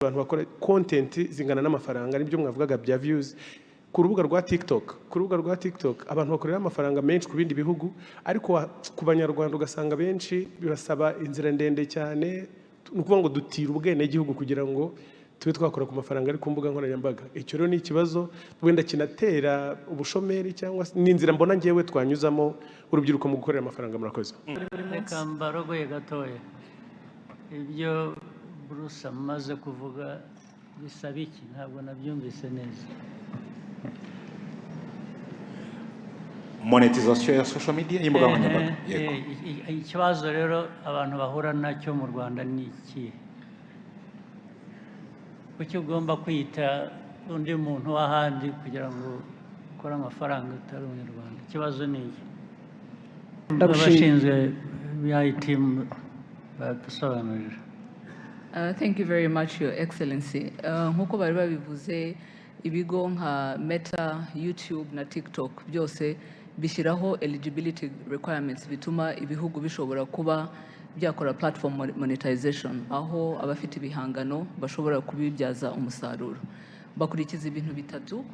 abantu bakora content zingana n'amafaranga nibyo mwavugaga bya views ku rubuga rwa TikTok abantu bakorera amafaranga menshi ku bindi bihugu ariko ku banyarwanda ugasanga benshi bibasaba inzira ndende cyane nukuvuga ngo dutira ubwene gihugu kugira ngo tube twakora ku mafaranga ari ku mbuga nkoranyambaga. Icyo rero ni ikibazo wenda kinatera ubushomeri cyangwa n'inzira mbona ngewe twanyuzamo urubyiruko mu gukorera amafaranga. Murakoze. Reka mbarogoye gatoya ibyo Bruce amaze kuvuga bisaba iki ntabwo nabyumvise neza. Monetization ya social media y'imbuga nkoranyambaga. Ikibazo rero abantu bahura nacyo mu Rwanda ni iki? Kuki ugomba kwita undi muntu w'ahandi kugira ngo ukore amafaranga utari umunyarwanda? Ikibazo ni iki? Abashinzwe BIT badusobanurira. Thank you very much, Your Excellency. Nkuko bari babivuze ibigo nka Meta, YouTube na TikTok byose bishyiraho eligibility requirements bituma ibihugu bishobora kuba byakora platform monetization aho abafite ibihangano bashobora kubibyaza umusaruro. Bakurikiza ibintu bitatu.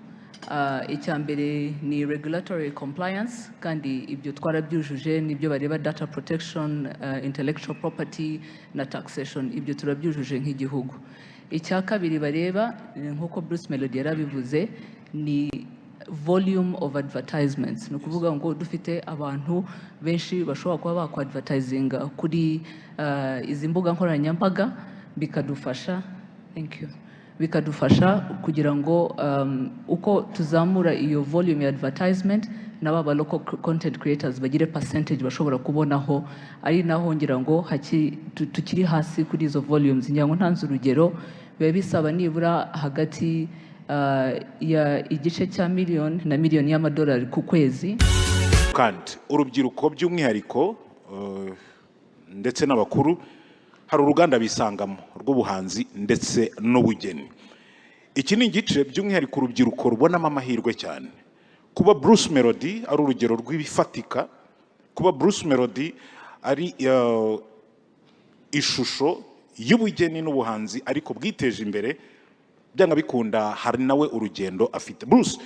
Icya mbere ni regulatory compliance kandi ibyo twarabyujuje nibyo bareba data protection, intellectual property na taxation, ibyo turabyujuje nk'igihugu. Icya kabiri bareba nkuko Bruce Melody yarabivuze ni volume of advertisements. Ni ukuvuga ngo dufite abantu benshi bashobora kuba bakwadvertisinga kuri izi mbuga nkoranyambaga bikadufasha bikadufasha kugira ngo uko tuzamura iyo volume ya advertisement n'aba local content creators bagire percentage bashobora kubonaho, ari naho ngira ngo tukiri hasi kuri izo volumes. Ngira ngo ntanze urugero biba bisaba nibura hagati ya igice cya miliyoni na miliyoni y'amadolari ku kwezi. Kandi urubyiruko by'umwihariko ndetse n'abakuru hari uruganda bisangamo rw'ubuhanzi ndetse n'ubugeni. Iki ni igice by'umwihariko urubyiruko rubonamo amahirwe cyane. Kuba Bruce Melody ari urugero rw'ibifatika, kuba Bruce Melody ari ishusho y'ubugeni n'ubuhanzi ariko bwiteje imbere, byanga bikunda hari nawe urugendo afite. Bruce,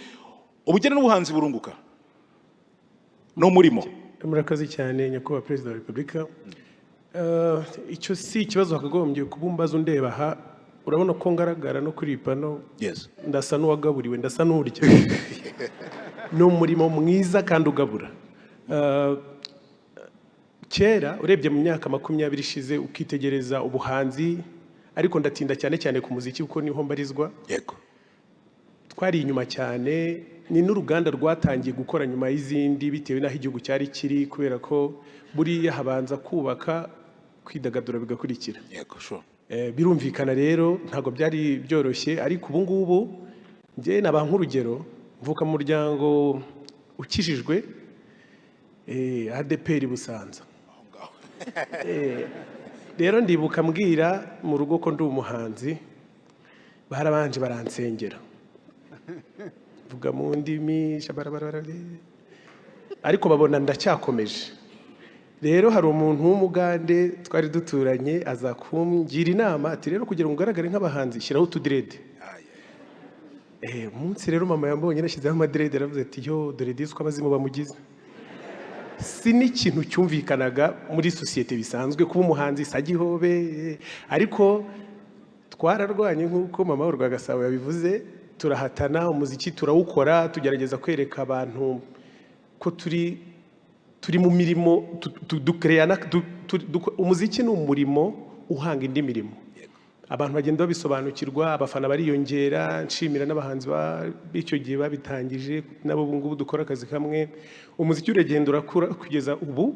ubugeni n'ubuhanzi burunguka n'umurimo. Murakazi cyane nyakubahwa Perezida wa Repubulika. Icyo si ikibazo hakagombye kubumbaza undeba aha. Urabona ko ngaragara no kuri pano. Yes. Ndasa n'uwagaburiwe, ndasa n'urya. No murimo mwiza kandi ugabura. Kera urebye mu myaka 20 ishize ukitegereza ubuhanzi, ariko ndatinda cyane ku muziki kuko niho mbarizwa. Yego. Twari inyuma cyane, ni n'uruganda rwatangiye gukora nyuma y'izindi bitewe n'aho igihugu cyari kiri, kubera ko buriya habanza kubaka kwidagadura bigakurikira. Yego, sure. Birumvikana rero ntago byari byoroshye, ariko ubu ngubu ngiye naba nk'urugero mvuka mu muryango ukijijwe ADPR Busanza. Rero ndibuka mbwira mu rugo ko ndi umuhanzi, barabanje baransengera vuga mu ndimi ariko babona ndacyakomeje. Rero hari umuntu w'umugande twari duturanye aza kumgira inama ati rero kugira ngo ugaragare nk'abahanzi shyiraho utudirede. Umunsi rero mama yambonye nashyizeho amadirede aravuze ati yo dore disi ko abazimu bamugize. Si n'ikintu cyumvikanaga muri societe bisanzwe kuba umuhanzi sagihobe, ariko twararwanye nk'uko mama w'u Rwagasabo yabivuze, turahatana umuziki turawukora, tugerageza kwereka abantu ko turi mu mirimo dukreyana. Umuziki ni umurimo uhanga indi mirimo. Abantu bagenda babisobanukirwa, abafana bariyongera. Nshimira n'abahanzi b'icyo gihe babitangije, nabo ngubu dukora akazi kamwe. Umuziki uragenda urakura kugeza ubu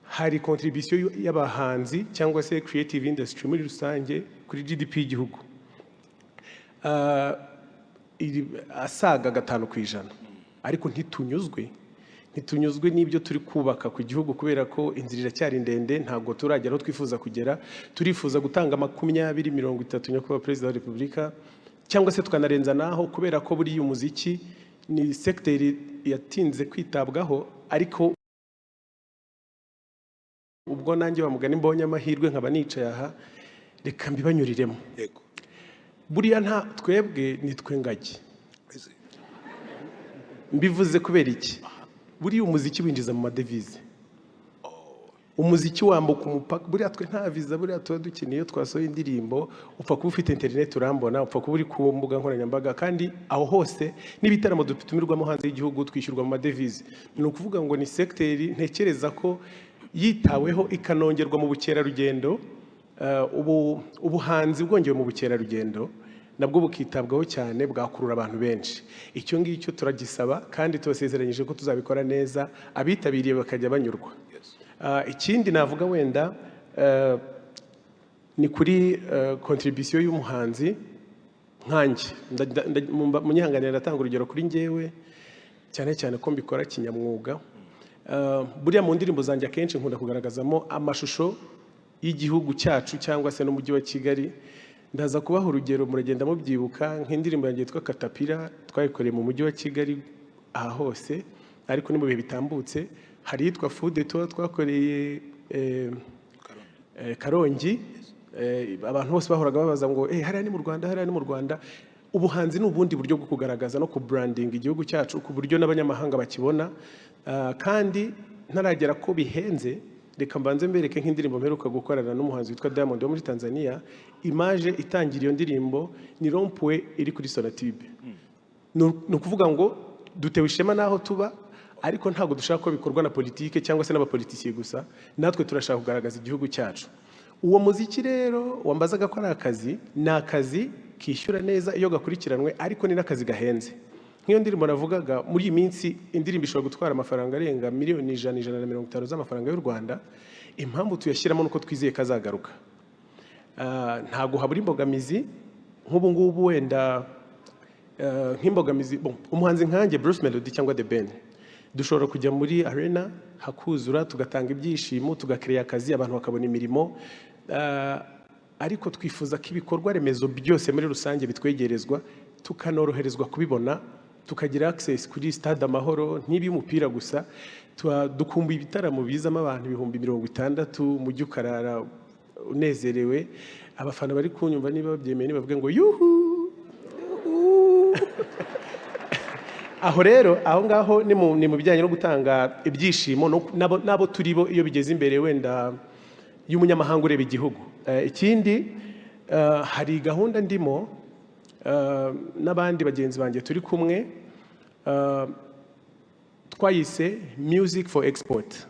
hari contribution y'abahanzi cyangwa se creative industry muri rusange kuri GDP y'igihugu asaga 5%. Ariko ntitunyuzwe n'ibyo turi kubaka ku gihugu, kubera ko inzira iracyari ndende, ntabwo turagera aho twifuza kugera. Turifuza gutanga 20-30 nyakubahwa Perezida wa Repubulika, cyangwa se tukanarenza naho, kubera ko buri umuziki ni secteur yatinze kwitabwaho. Ariko ubwo nanjye bamugana imbonye amahirwe nkaba nicaye aha, reka mbibanyuriremo. buriya nta twebwe nitwe ngagi mbivuze kubera iki buriya umuziki winjiza mu madevize umuziki wambuka umupaka buriya twe nta visa buriya tuba dukeneye iyo twasohoye indirimbo upfa kuba ufite internet urambona upfa kuba uri ku mbuga nkoranyambaga kandi aho hose n'ibitaramo dutumirwamo hanze y'igihugu twishyurwa mu madevize ni ukuvuga ngo ni sekiteri ntekereza ko yitaweho ikanongerwa mu bukerarugendo ubuhanzi bwongewe mu bukerarugendo nabwo bukitabwaho cyane bwakurura abantu benshi icyo ngicyo turagisaba kandi tubasezeranyije ko tuzabikora neza abitabiriye bakajya banyurwa ikindi navuga wenda ni kuri contribution y'umuhanzi nkanjye munyihanganira ndatanga urugero kuri njyewe cyane cyane ko mbikora kinyamwuga buriya mu ndirimbo zanjye akenshi nkunda kugaragazamo amashusho y'igihugu cyacu cyangwa se n'umujyi wa Kigali ndaza kubaha urugero muragenda mubyibuka nk'indirimbo yanjye yitwa Katapira twayikoreye mu mujyi wa Kigali aha hose ariko ni mu bihe bitambutse hari yitwa Food Tour twakoreye Karongi abantu bose bahoraga babaza ngo hariya ni mu Rwanda hariya ni mu Rwanda ubuhanzi ni ubundi buryo bwo kugaragaza no ku branding igihugu cyacu ku buryo n'abanyamahanga bakibona kandi ntaragera ko bihenze reka mbanze mbereke nk'indirimbo mperuka gukorana n'umuhanzi witwa Diamond wo muri Tanzania image itangira iyo ndirimbo ni rompwe iri kuri Sonatube ni ukuvuga ngo dutewe ishema naho tuba ariko ntabwo dushaka ko bikorwa na politike cyangwa se n'abapolitisiye gusa natwe turashaka kugaragaza igihugu cyacu uwo muziki rero wambazaga ko ari akazi ni akazi kishyura neza iyo gakurikiranwe ariko ni n'akazi gahenze nk'iyo ndirimbo navugaga muri iyi minsi indirimbo ishobora gutwara amafaranga arenga miliyoni 150 z'amafaranga y'u Rwanda impamvu tuyashyiramo nuko twizeye kazagaruka ntago habura imbogamizi nk'ubu ngubu wenda nk'imbogamizi umuhanzi nkanjye Bruce Melody cyangwa The Ben dushobora kujya muri arena hakuzura tugatanga ibyishimo tugakreya akazi abantu bakabona imirimo ariko twifuza ko ibikorwa remezo byose muri rusange bitwegerezwa tukanoroherezwa kubibona tukagira access kuri stade Amahoro n'iby'umupira gusa dukumbuye ibitaramo bizamo abantu 60,000 mu gihe ukarara unezerewe abafana bari kunyumva niba babyemeye nibavuge ngo yuhu aho rero aho ngaho ni mu bijyanye no gutanga ibyishimo nabo turibo iyo bigeze imbere wenda y'umunyamahanga ureba igihugu ikindi hari gahunda ndimo n'abandi bagenzi banjye turi kumwe twayise Music for Export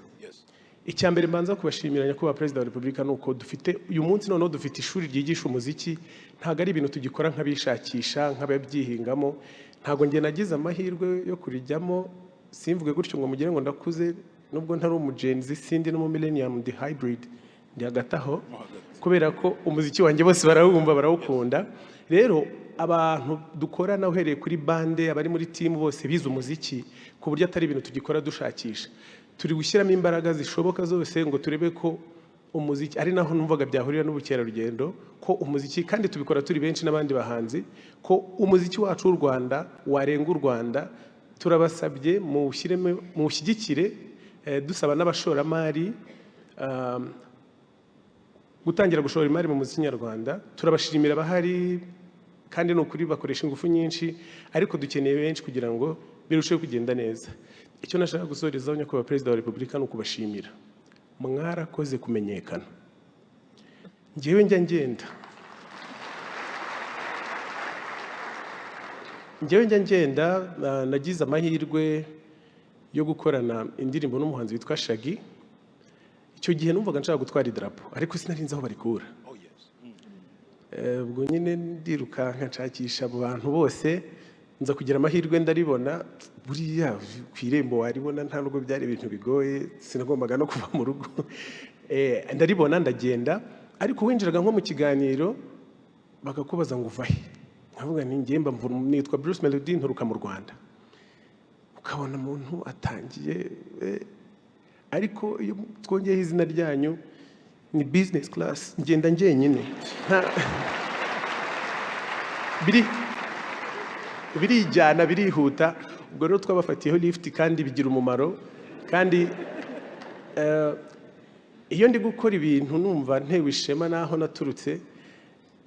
icyambere mbanza kubashimira nyakubahwa Perezida wa Repubulika nuko dufite uyu munsi noneho dufite ishuri ryigisha umuziki ntago ari ibintu tugikora nk'abishakisha nk'ababyihingamo ntago ngiye nagize amahirwe yo kurijyamo simvuge gutyo ngo mugire ngo ndakuze nubwo ntari umugenzi sindi no mu millennium ndi hybrid ndi hagataho kubera ko umuziki wanjye bose barawumva barawukunda rero abantu dukorana uhereye kuri bande abari muri team bose bize umuziki ku buryo atari ibintu tugikora dushakisha turi gushyiramo imbaraga zishoboka zose ngo turebe ko umuziki ari naho numvaga byahurira n'ubukerarugendo ko umuziki kandi tubikora turi benshi n'abandi bahanzi ko umuziki wacu w'u Rwanda warenga u Rwanda turabasabye mu ushyigikire dusaba n'abashoramari gutangira gushora imari mu muziki nyarwanda turabashimira bahari kandi no kuri bakoresha ingufu nyinshi ariko dukeneye benshi kugira ngo birusheho kugenda neza icyo nashaka gusorezaho nyakubahwa Perezida wa Repubulika ni ukubashimira mwarakoze kumenyekana njyewe njya ngenda nagize amahirwe yo gukorana indirimbo n'umuhanzi witwa Shaggy icyo gihe numvaga nshaka gutwara idarapo ariko sinarinzi aho barikura ubwo nyine ndirukanka nshakisha abo bantu bose nza kugira amahirwe ndaribona buriya ku irembo waribona nta nubwo byari ibintu bigoye sinagombaga no kuva mu rugo ndaribona ndagenda ariko winjiraga nko mu kiganiro bakakubaza ngo uvahe nkavuga nti ngiye mba nitwa Bruce Melody nturuka mu Rwanda ukabona umuntu atangiye ariko iyo twongeyeho izina ryanyu ni business class ngenda njyenyine birijyana birihuta ubwo rero twabafatiyeho lift kandi bigira umumaro kandi iyo ndi gukora ibintu numva ntewe ishema naho naturutse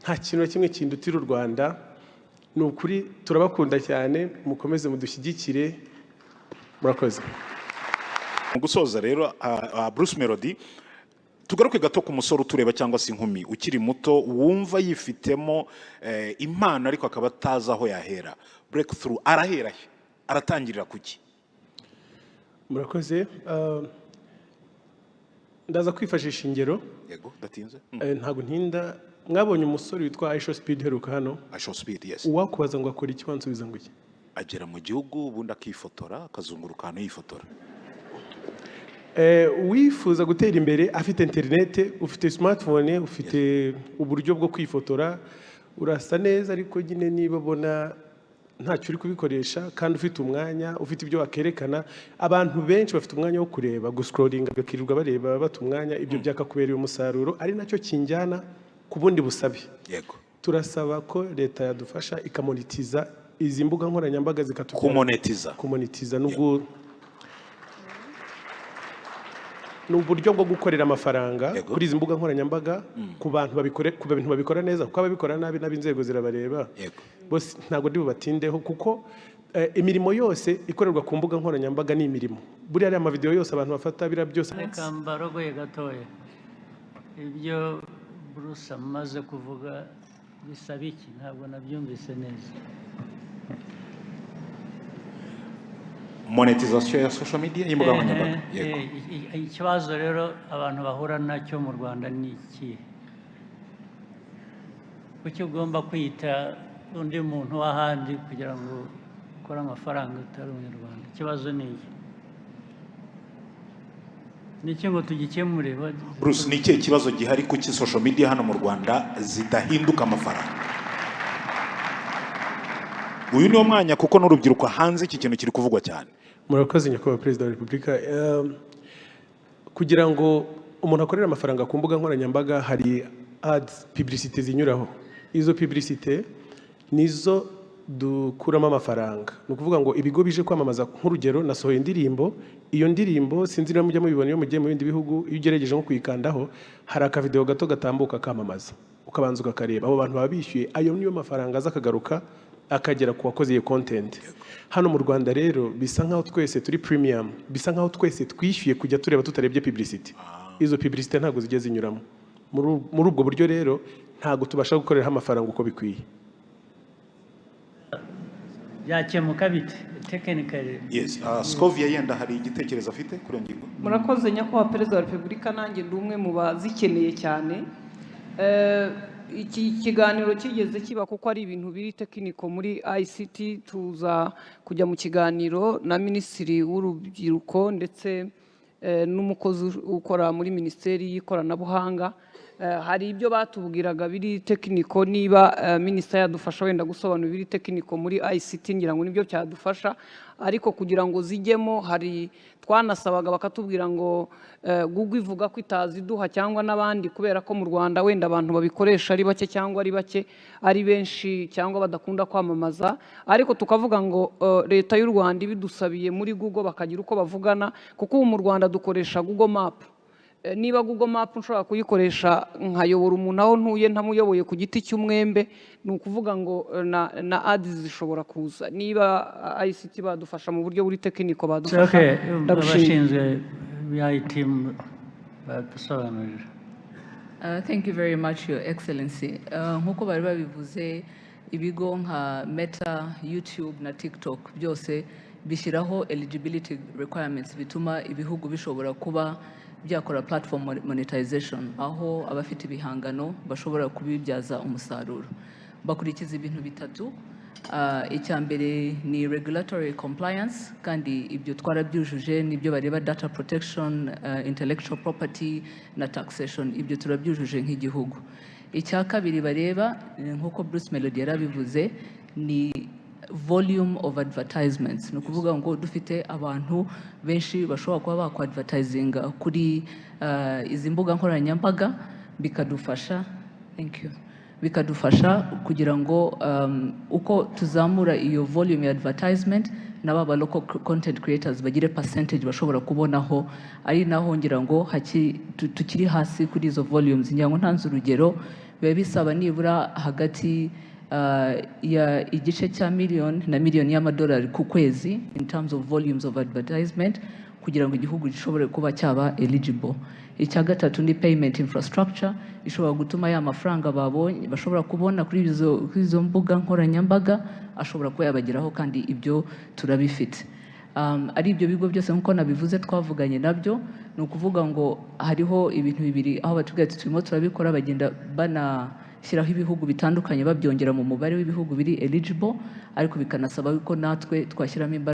nta kintu na kimwe kindutira u Rwanda. Ni ukuri turabakunda cyane, mukomeze mudushyigikire, murakoze. Mu gusoza rero Bruce Melody, tugaruke gato ku musore utureba cyangwa se inkumi ukiri muto wumva yifitemo impano ariko akaba atazi aho yahera. Breakthrough arahera he? Aratangirira kuki? Murakoze. Ndaza kwifashisha ingero. Yego, datinze. Ntago ntinda. Mwabonye umusore witwa Aisha Speed heruka hano? Aisha Speed, yes. Uwakubaza ngo akora iki wansubiza ngo iki? Agera mu gihugu ubundi akifotora, akazunguruka hano yifotora. Wifuza gutera imbere afite internet, ufite smartphone, ufite uburyo bwo kwifotora, urasa neza ariko nyine niba bona ntacyo uri kubikoresha kandi ufite umwanya, ufite ibyo wakerekana, abantu benshi bafite umwanya wo kureba, guscrolling bakirirwa bareba bata umwanya, ibyo byakakubereye umusaruro, ari nacyo kinjyana ku bundi busabe. Yego. Turasaba ko leta yadufasha ikamonetiza izi mbuga nkoranyambaga zikatugera kumonetiza nubwo n'uburyo bwo gukorera amafaranga kuri izi mbuga nkoranyambaga ku bantu babikora neza, kuko ababikora nabi inzego zirabareba. Bose ntago ndi bubatindeho kuko imirimo yose ikorerwa ku mbuga nkoranyambaga ni imirimo. Buri ari ama video yose abantu bafata bira byose. Reka mbarogoye gatoya. Ibyo Bruce amaze kuvuga bisaba iki? Ntabwo nabyumvise neza. Monetization ya social media y'imbuga nkoranyambaga. Ikibazo rero abantu bahura nacyo mu Rwanda ni iki? Kuki ugomba kwita undi muntu w'ahandi kugira ngo ukore amafaranga utari umunyarwanda? Ikibazo ni iki? Niki ngo tugikemure? Bruce, ni ikihe kibazo gihari kuki social media hano mu Rwanda zidahinduka amafaranga? Uyu ni umwanya kuko n'urubyiruko hanze iki kintu kiri kuvugwa cyane. Murakoze nyakubahwa Perezida wa Repubulika. Kugira ngo umuntu akorere amafaranga ku mbuga nkoranyambaga hari ads, publicité zinyuraho. Izo publicité nizo dukuramo amafaranga. Ni ukuvuga ngo ibigo bije kwamamaza, nk'urugero nasohoye indirimbo, iyo ndirimbo sinzi niba mujya mubibona iyo mugiye mu bindi bihugu, iyo ugerageje nko kuyikandaho hari aka video gato gatambuka kamamaza, ukabanza ukakareba, abo bantu baba bishyuye, ayo niyo mafaranga aza akagaruka akagera ku wakoze iyo content. Hano mu Rwanda rero bisa nkaho twese turi premium, bisa nkaho twese twishyuye kujya tureba tutarebye publicity. Izo publicity ntago zijye zinyuramo. Muri ubwo buryo rero ntago tubasha gukorera amafaranga uko bikwiye. Byakemuka bite technically? Yes, Scovia yenda hari igitekerezo afite kuri ngingo. Murakoze nyakubahwa Perezida wa Repubulika, nanjye ndi umwe mu bazikeneye cyane. Iki kiganiro kigeze kiba kuko ari ibintu biri tekiniko muri ICT. Tuza kujya mu kiganiro na Minisitiri w'Urubyiruko ndetse n'umukozi ukora muri Minisiteri y'Ikoranabuhanga. Hari ibyo batubwiraga biri tekiniko, niba Minisitiri yadufasha wenda gusobanura biri tekiniko muri ICT ngira ngo nibyo cyadufasha, ariko kugira ngo zijyemo hari twanasabaga bakatubwira ngo Google ivuga ko itaziduha cyangwa n'abandi, kubera ko mu Rwanda wenda abantu babikoresha ari bake cyangwa ari bake ari benshi cyangwa badakunda kwamamaza, ariko tukavuga ngo leta y'u Rwanda ibidusabiye muri Google bakagira uko bavugana, kuko ubu mu Rwanda dukoresha Google Map. Niba Google Map nshobora kuyikoresha nkayobora umuntu aho ntuye ntamuyoboye ku giti cy'umwembe, ni ukuvuga ngo na ads zishobora kuza. Niba ICT badufasha mu buryo buri tekiniko badufasha. Abashinzwe IT badusobanurira. Thank you very much, Your Excellency. Nkuko bari babivuze, ibigo nka Meta, YouTube na TikTok byose bishyiraho eligibility requirements bituma ibihugu bishobora kuba byakora platform monetization, aho abafite ibihangano bashobora kubibyaza umusaruro. Bakurikiza ibintu bitatu. Icya mbere ni regulatory compliance, kandi ibyo twarabyujuje, nibyo bareba data protection, intellectual property na taxation, ibyo turabyujuje nk'igihugu. Icya kabiri bareba nkuko Bruce Melody yarabivuze ni volume of advertisements. Ni ukuvuga ngo dufite abantu benshi bashobora kuba bakwadvertisinga kuri izi mbuga nkoranyambaga, bikadufasha bikadufasha kugira ngo uko tuzamura iyo volume ya advertisement n'aba local content creators bagire percentage bashobora kubonaho, ari naho ngira ngo tukiri hasi kuri izo volumes. Ngira ngo ntanze urugero biba bisaba nibura hagati ya igice cya miliyoni na miliyoni y'amadolari ku kwezi in terms of volumes of advertisement kugira ngo igihugu gishobore kuba cyaba eligible. Icya gatatu ni payment infrastructure ishobora gutuma ya mafaranga babonye bashobora kubona kuri izo mbuga nkoranyambaga ashobora kuba yabageraho, kandi ibyo turabifite. Ari ibyo bigo byose nk'uko nabivuze twavuganye nabyo, ni ukuvuga ngo hariho ibintu bibiri aho batubwira ati turimo turabikora, bagenda banashyiraho ibihugu bitandukanye babyongera mu mubare w'ibihugu biri eligible, ariko bikanasaba ko natwe twashyiramo imbaraga